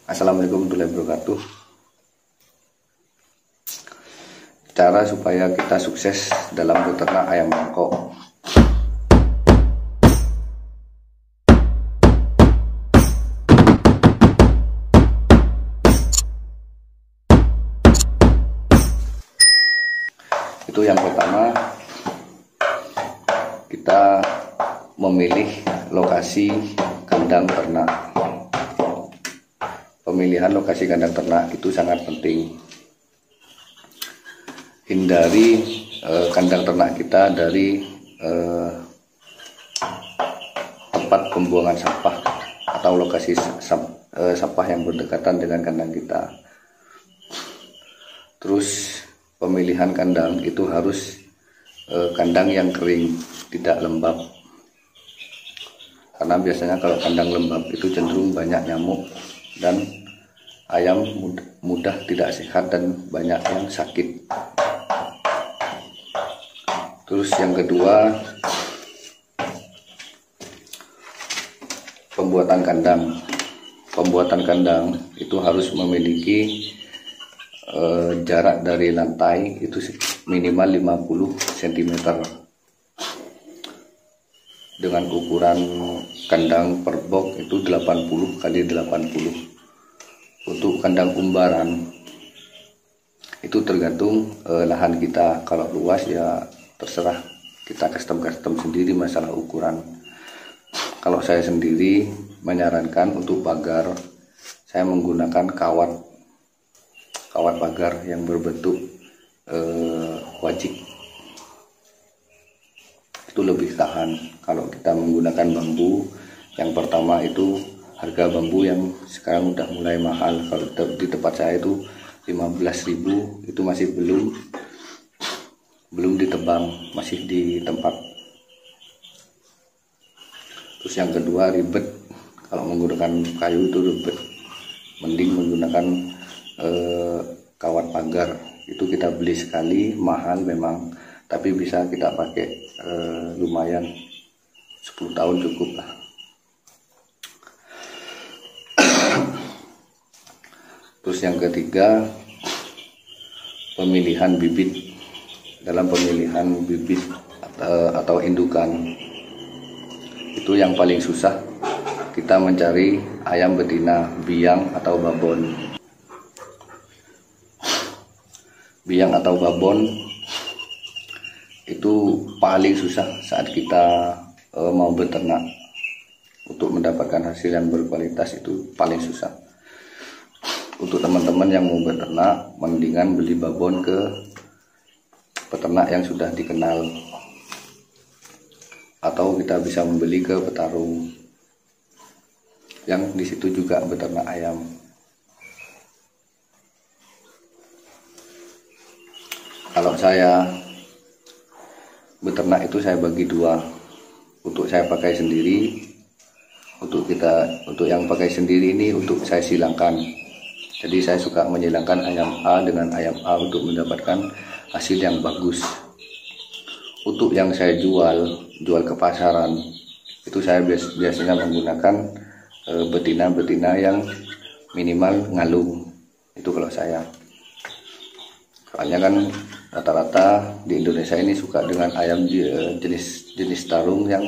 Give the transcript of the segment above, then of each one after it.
Assalamualaikum warahmatullahi wabarakatuh. Cara supaya kita sukses dalam beternak ayam bangkok. Itu yang pertama, kita memilih lokasi kandang ternak. Pemilihan lokasi kandang ternak itu sangat penting. Hindari kandang ternak kita dari tempat pembuangan sampah atau lokasi sampah yang berdekatan dengan kandang kita. Terus pemilihan kandang itu harus kandang yang kering, tidak lembab. Karena biasanya kalau kandang lembab itu cenderung banyak nyamuk dan ayam mudah tidak sehat dan banyak yang sakit. Terus yang kedua, pembuatan kandang. Pembuatan kandang itu harus memiliki jarak dari lantai itu minimal 50 cm dengan ukuran kandang per box itu 80 kali 80. Untuk kandang umbaran itu tergantung lahan kita. Kalau luas ya terserah kita custom sendiri masalah ukuran. Kalau saya sendiri menyarankan untuk pagar, saya menggunakan kawat pagar yang berbentuk wajik. Itu lebih tahan. Kalau kita menggunakan bambu, yang pertama itu harga bambu yang sekarang udah mulai mahal. Kalau di tempat saya itu 15.000, itu masih belum ditebang, masih di tempat. Terus yang kedua, ribet. Kalau menggunakan kayu itu ribet, mending menggunakan kawat pagar. Itu kita beli sekali, mahal memang, tapi bisa kita pakai lumayan 10 tahun cukup lah. Terus yang ketiga, pemilihan bibit. Dalam pemilihan bibit atau indukan itu yang paling susah, kita mencari ayam betina biang atau babon. Biang atau babon itu paling susah saat kita mau beternak. Untuk mendapatkan hasil yang berkualitas itu paling susah. Untuk teman-teman yang mau beternak, mendingan beli babon ke peternak yang sudah dikenal, atau kita bisa membeli ke petarung yang disitu juga beternak ayam. Kalau saya beternak itu saya bagi dua. Untuk saya pakai sendiri, untuk yang pakai sendiri ini untuk saya silangkan. Jadi saya suka menyilangkan ayam A dengan ayam A untuk mendapatkan hasil yang bagus. Untuk yang saya jual ke pasaran, itu saya biasanya menggunakan betina-betina yang minimal ngalung. Itu kalau saya. Soalnya kan rata-rata di Indonesia ini suka dengan ayam jenis tarung yang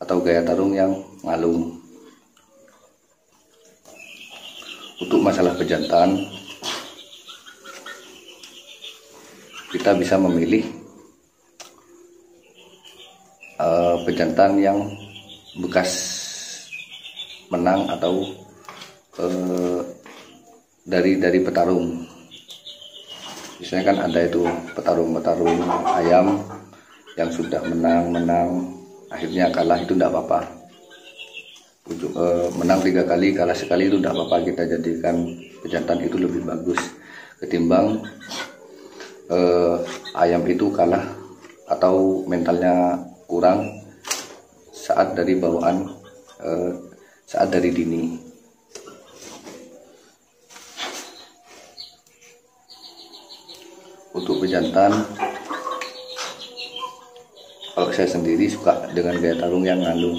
atau gaya tarung yang ngalung. Untuk masalah pejantan, kita bisa memilih pejantan yang bekas menang atau dari petarung. Biasanya kan ada itu petarung ayam yang sudah menang akhirnya kalah, itu tidak apa-apa. Menang 3 kali kalah sekali itu tidak apa-apa, kita jadikan pejantan itu lebih bagus ketimbang ayam itu kalah atau mentalnya kurang saat dari bawaan, saat dari dini. Untuk pejantan, kalau saya sendiri suka dengan gaya tarung yang ngalung.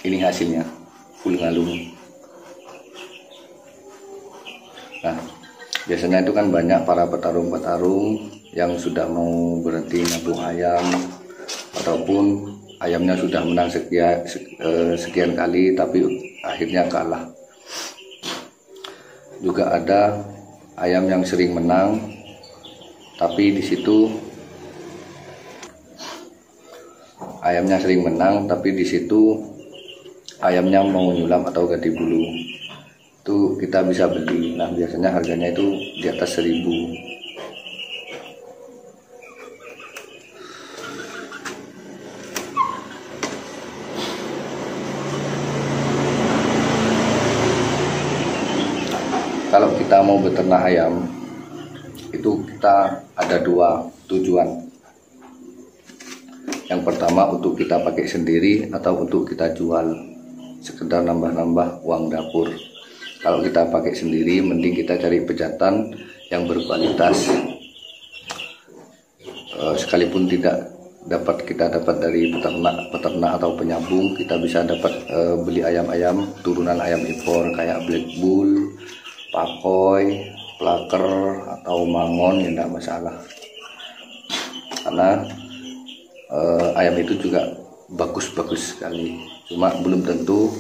ini hasilnya full ngalung. Nah, biasanya itu kan banyak para petarung-petarung yang sudah mau berhenti nabung ayam, ataupun ayamnya sudah menang sekian kali tapi akhirnya kalah. Juga ada ayam yang sering menang tapi di situ ayamnya mau nyulam atau ganti bulu. Itu kita bisa beli. Nah, biasanya harganya itu di atas 1.000. Kalau kita mau beternak ayam, itu kita ada 2 tujuan. Yang pertama untuk kita pakai sendiri atau untuk kita jual, sekedar nambah-nambah uang dapur. Kalau kita pakai sendiri, mending kita cari pejantan yang berkualitas. Sekalipun tidak kita dapat dari peternak atau penyambung, kita bisa dapat beli ayam-ayam turunan ayam impor kayak Black Bull, Pakoy, Plaker atau Mangon, ya tidak masalah. Karena ayam itu juga bagus-bagus sekali. Cuma belum tentu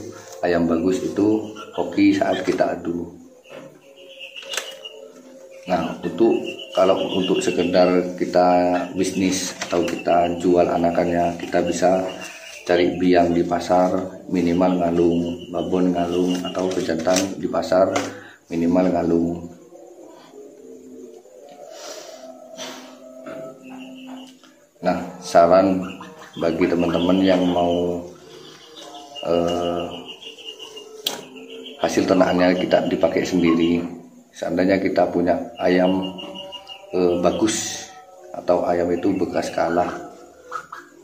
ayam bagus itu hoki saat kita adu. Nah, kalau untuk sekedar kita bisnis atau kita jual anakannya, kita bisa cari biang di pasar minimal ngalung, babon ngalung, atau pejantan di pasar minimal ngalung. Nah, saran bagi teman-teman yang mau hasil ternakannya kita dipakai sendiri, seandainya kita punya ayam bagus atau ayam itu bekas kalah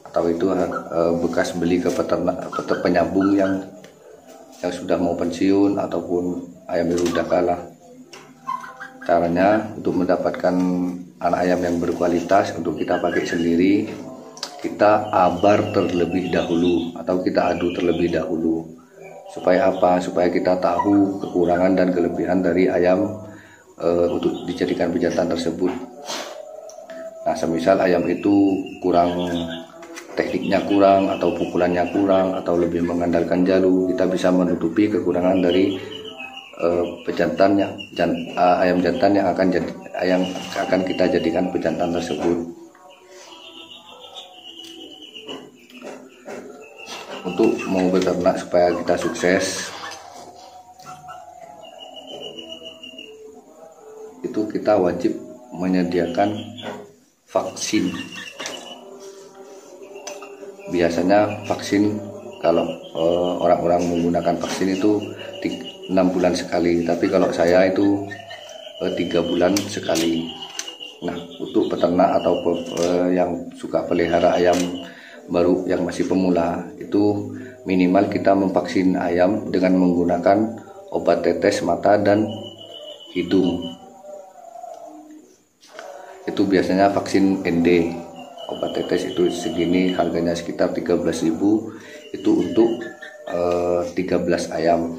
atau itu bekas beli ke penyambung yang sudah mau pensiun ataupun ayam itu sudah kalah. Caranya untuk mendapatkan anak ayam yang berkualitas untuk kita pakai sendiri, kita abar terlebih dahulu atau kita adu terlebih dahulu. Supaya apa? Supaya kita tahu kekurangan dan kelebihan dari ayam untuk dijadikan pejantan tersebut. Nah, semisal ayam itu tekniknya kurang atau pukulannya kurang atau lebih mengandalkan jalu, kita bisa menutupi kekurangan dari ayam jantan yang akan kita jadikan pejantan tersebut. Untuk mau beternak supaya kita sukses, itu kita wajib menyediakan vaksin. Biasanya vaksin kalau orang-orang menggunakan vaksin itu 6 bulan sekali, tapi kalau saya itu 3 bulan sekali. Nah, untuk peternak atau yang suka pelihara ayam baru yang masih pemula, itu minimal kita memvaksin ayam dengan menggunakan obat tetes mata dan hidung. Itu biasanya vaksin ND. Obat tetes itu segini, harganya sekitar 13.000. Itu untuk 13 ayam.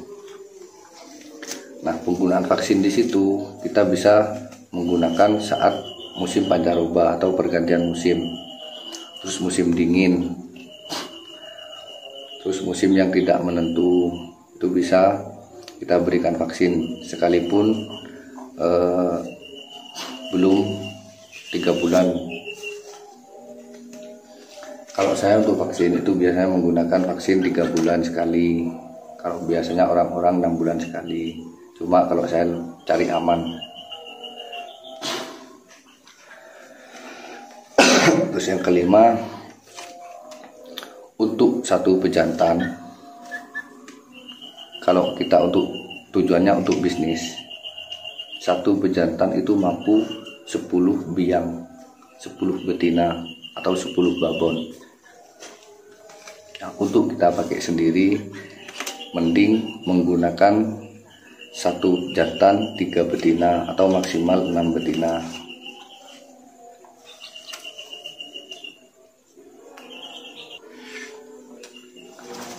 Nah, penggunaan vaksin di situ kita bisa menggunakan saat musim pancaroba atau pergantian musim, terus musim dingin, terus musim yang tidak menentu, itu bisa kita berikan vaksin sekalipun belum 3 bulan. Kalau saya untuk vaksin itu biasanya menggunakan vaksin 3 bulan sekali. Kalau biasanya orang-orang 6 bulan sekali. Cuma kalau saya cari aman. Terus yang kelima, untuk satu pejantan, kalau kita tujuannya untuk bisnis, satu pejantan itu mampu 10 biang, 10 betina atau 10 babon. Nah, untuk kita pakai sendiri, mending menggunakan satu jantan 3 betina atau maksimal 6 betina.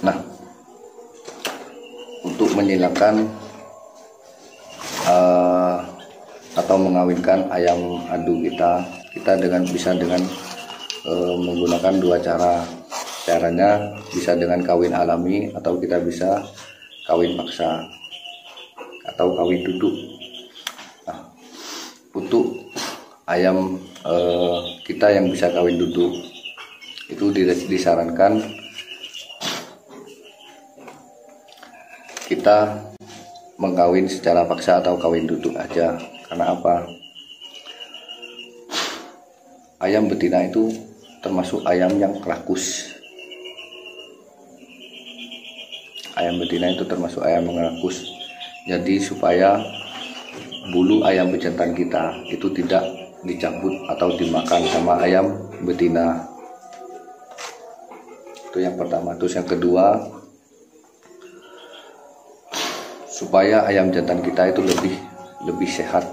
Nah, menyilangkan atau mengawinkan ayam adu kita bisa dengan menggunakan dua cara. Caranya bisa dengan kawin alami atau kita bisa kawin paksa atau kawin duduk. Nah, untuk ayam kita yang bisa kawin duduk itu disarankan kita mengkawin secara paksa atau kawin duduk aja. Karena apa? Ayam betina itu termasuk ayam yang rakus. Ayam betina itu termasuk ayam yang rakus. Jadi supaya bulu ayam bejantan kita itu tidak dicabut atau dimakan sama ayam betina. Itu yang pertama. Terus yang kedua, supaya ayam jantan kita itu lebih sehat,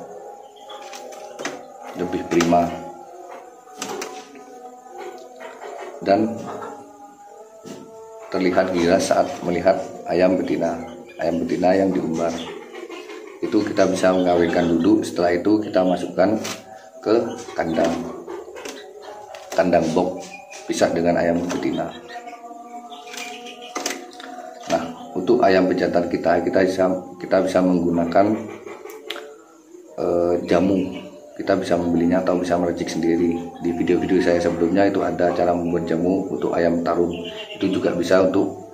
lebih prima, dan terlihat gila saat melihat ayam betina yang diumbar. Itu kita bisa mengawinkan dulu. Setelah itu kita masukkan ke kandang box, pisah dengan ayam betina. Nah, untuk ayam pejantan kita bisa menggunakan jamu. Kita bisa membelinya atau bisa meracik sendiri. Di video-video saya sebelumnya itu ada cara membuat jamu untuk ayam tarung. Itu juga bisa untuk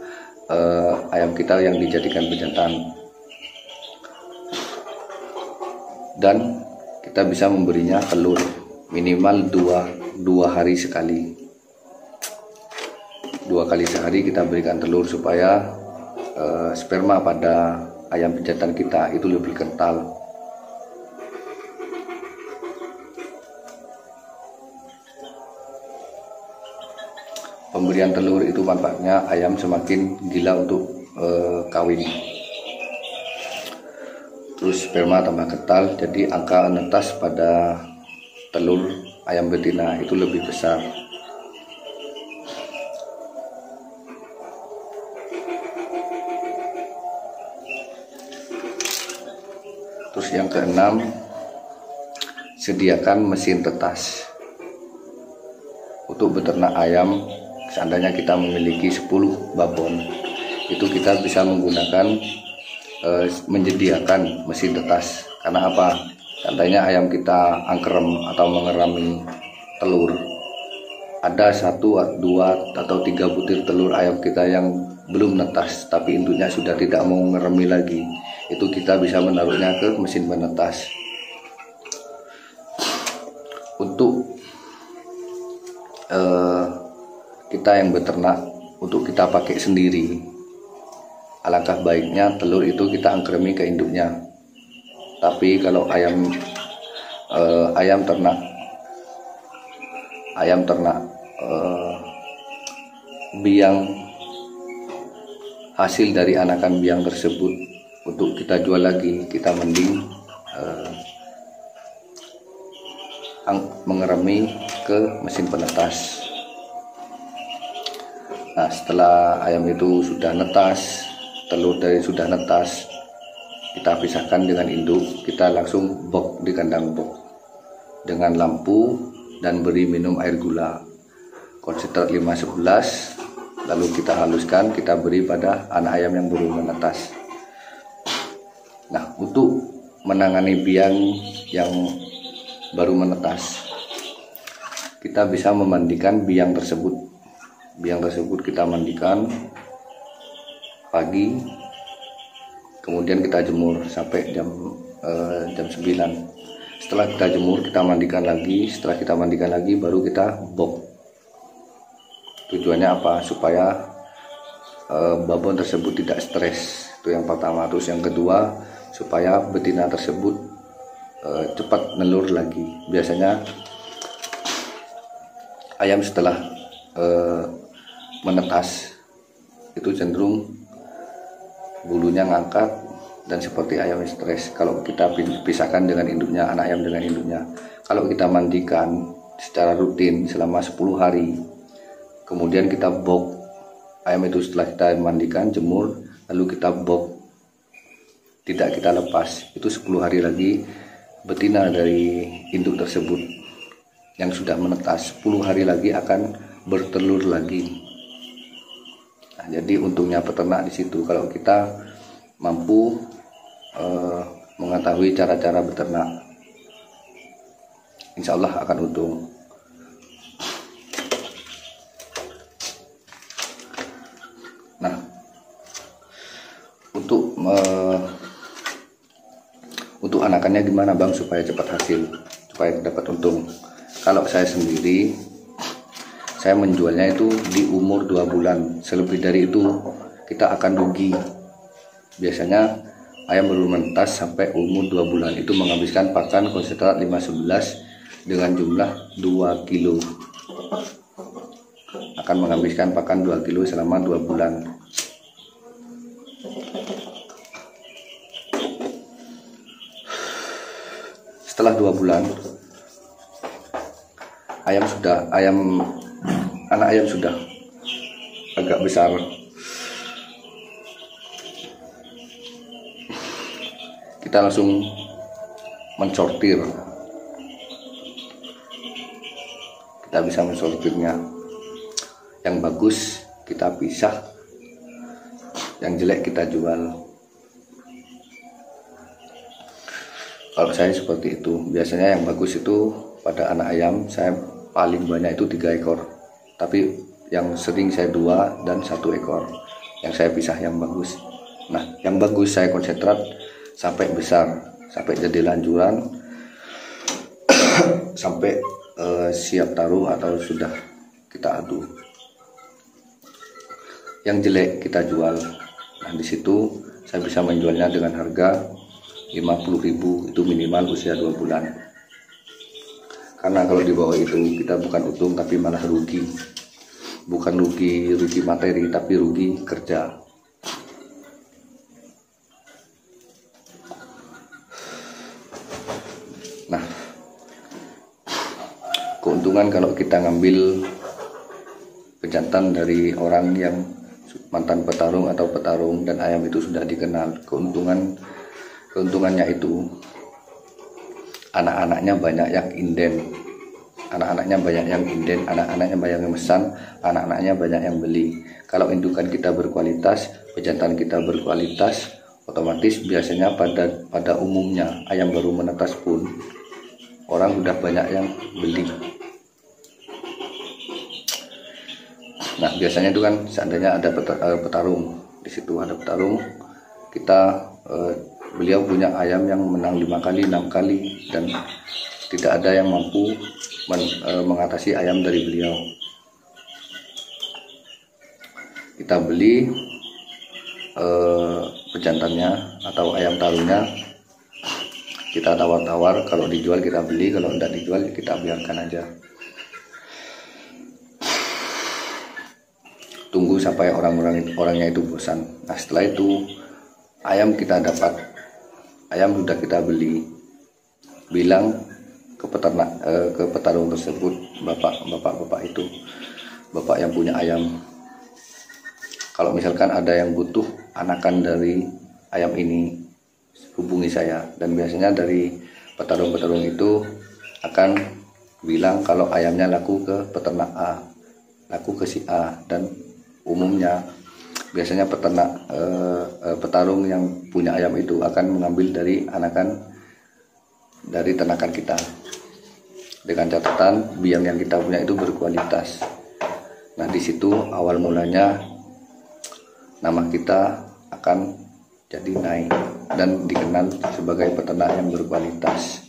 ayam kita yang dijadikan pejantan. Dan kita bisa memberinya telur minimal dua hari sekali. 2 kali sehari kita berikan telur supaya sperma pada ayam pejantan kita itu lebih kental. Pemberian telur itu manfaatnya ayam semakin gila untuk kawin. Terus sperma tambah kental, jadi angka netas pada telur ayam betina itu lebih besar. Terus yang keenam, sediakan mesin tetas. Untuk beternak ayam, seandainya kita memiliki 10 babon, itu kita bisa menggunakan menyediakan mesin tetas. Karena apa? Seandainya ayam kita angkerem atau mengerami telur, ada 1, 2 atau 3 butir telur ayam kita yang belum netas tapi induknya sudah tidak mau mengerami lagi, itu kita bisa menaruhnya ke mesin penetas. Untuk kita yang beternak, untuk kita pakai sendiri, alangkah baiknya telur itu kita angkremi ke induknya. Tapi kalau ayam ternak biang, hasil dari anakan biang tersebut untuk kita jual lagi, kita mending mengeremi ke mesin penetas. Nah, setelah ayam itu sudah netas, telur dari sudah netas, kita pisahkan dengan induk, kita langsung box di kandang box dengan lampu dan beri minum air gula konsentrat 5:11, lalu kita haluskan, kita beri pada anak ayam yang baru menetas. Nah, untuk menangani biang yang baru menetas, kita bisa memandikan biang tersebut. Biang tersebut kita mandikan pagi, kemudian kita jemur sampai jam 9. Setelah kita jemur, kita mandikan lagi. Setelah kita mandikan lagi, baru kita box. Tujuannya apa? Supaya babon tersebut tidak stres. Itu yang pertama. Terus yang kedua, supaya betina tersebut cepat nelur lagi. Biasanya ayam setelah menetas itu cenderung bulunya ngangkat dan seperti ayam stres. Kalau kita pisahkan dengan induknya, anak ayam dengan induknya, kalau kita mandikan secara rutin selama 10 hari, kemudian kita box ayam itu, setelah kita mandikan, jemur, lalu kita box tidak kita lepas. Itu 10 hari lagi betina dari induk tersebut yang sudah menetas 10 hari lagi akan bertelur lagi. Nah, jadi untungnya peternak di situ kalau kita mampu mengetahui cara-cara beternak, insya Allah akan untung. Nah, untuk anakannya gimana Bang supaya cepat hasil, supaya dapat untung? Kalau saya sendiri, saya menjualnya itu di umur 2 bulan. Selebih dari itu kita akan rugi. Biasanya ayam baru menetas sampai umur 2 bulan itu menghabiskan pakan konsentrat 511 dengan jumlah 2 kilo. Akan menghabiskan pakan 2 kilo selama 2 bulan. Setelah 2 bulan anak ayam sudah agak besar. Kita langsung mensortir. Kita bisa mensortirnya. Yang bagus kita pisah, yang jelek kita jual. Kalau saya seperti itu. Biasanya yang bagus itu pada anak ayam saya paling banyak itu 3 ekor. Tapi yang sering saya 2 dan 1 ekor. Yang saya pisah yang bagus. Nah, yang bagus saya konsentrat sampai besar, sampai jadi lanjuran, sampai siap taruh atau sudah kita adu. Yang jelek kita jual. Nah, di situ saya bisa menjualnya dengan harga 50.000, itu minimal usia 2 bulan. Karena kalau di bawah itu kita bukan untung tapi malah rugi. Bukan rugi materi tapi rugi kerja. Nah, keuntungan kalau kita ngambil pejantan dari orang yang mantan petarung atau petarung dan ayam itu sudah dikenal, keuntungannya itu anak-anaknya banyak yang inden, anak-anaknya banyak yang mesan, anak-anaknya banyak yang beli. Kalau indukan kita berkualitas, pejantan kita berkualitas, otomatis biasanya pada umumnya ayam baru menetas pun orang udah banyak yang beli. Nah, biasanya itu kan seandainya ada petarung, di situ ada petarung, beliau punya ayam yang menang 5 kali, 6 kali, dan tidak ada yang mampu mengatasi ayam dari beliau. Kita beli pejantannya atau ayam taruhnya, kita tawar-tawar, kalau dijual kita beli, kalau tidak dijual kita biarkan aja. Tunggu sampai orangnya itu bosan. Nah, setelah itu ayam kita dapat, ayam sudah kita beli, bilang ke petarung tersebut, bapak itu, bapak yang punya ayam, kalau misalkan ada yang butuh anakan dari ayam ini, hubungi saya. Dan biasanya dari petarung-petarung itu akan bilang kalau ayamnya laku ke peternak A, laku ke si A. Dan umumnya biasanya petarung yang punya ayam itu akan mengambil dari anakan dari ternakan kita, dengan catatan biang yang kita punya itu berkualitas. Nah, di situ awal mulanya nama kita akan jadi naik dan dikenal sebagai peternak yang berkualitas.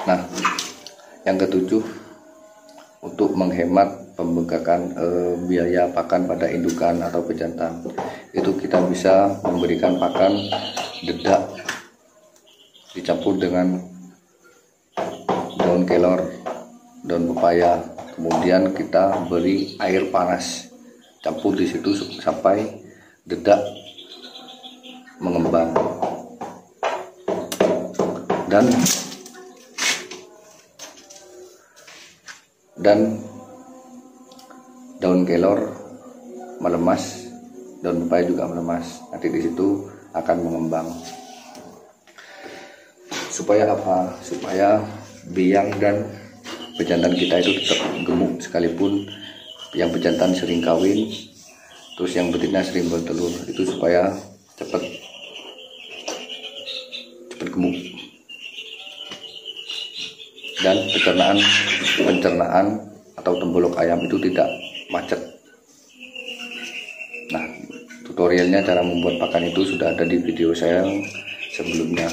Nah, yang ketujuh, untuk menghemat pembengkakan biaya pakan pada indukan atau pejantan, itu kita bisa memberikan pakan dedak dicampur dengan daun kelor, daun pepaya, kemudian kita beri air panas, campur di situ sampai dedak mengembang. dan daun kelor melemas, daun pepaya juga melemas. Nanti di situ akan mengembang. Supaya apa? Supaya biang dan pejantan kita itu tetap gemuk, sekalipun yang pejantan sering kawin, terus yang betina sering bertelur, itu supaya cepat gemuk. Dan pencernaan atau tembolok ayam itu tidak macet. Nah, tutorialnya cara membuat pakan itu sudah ada di video saya sebelumnya.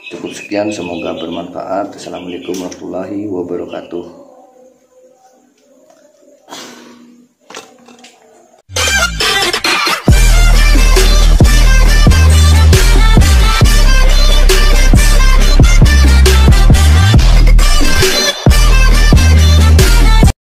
Cukup sekian, semoga bermanfaat. Assalamualaikum warahmatullahi wabarakatuh.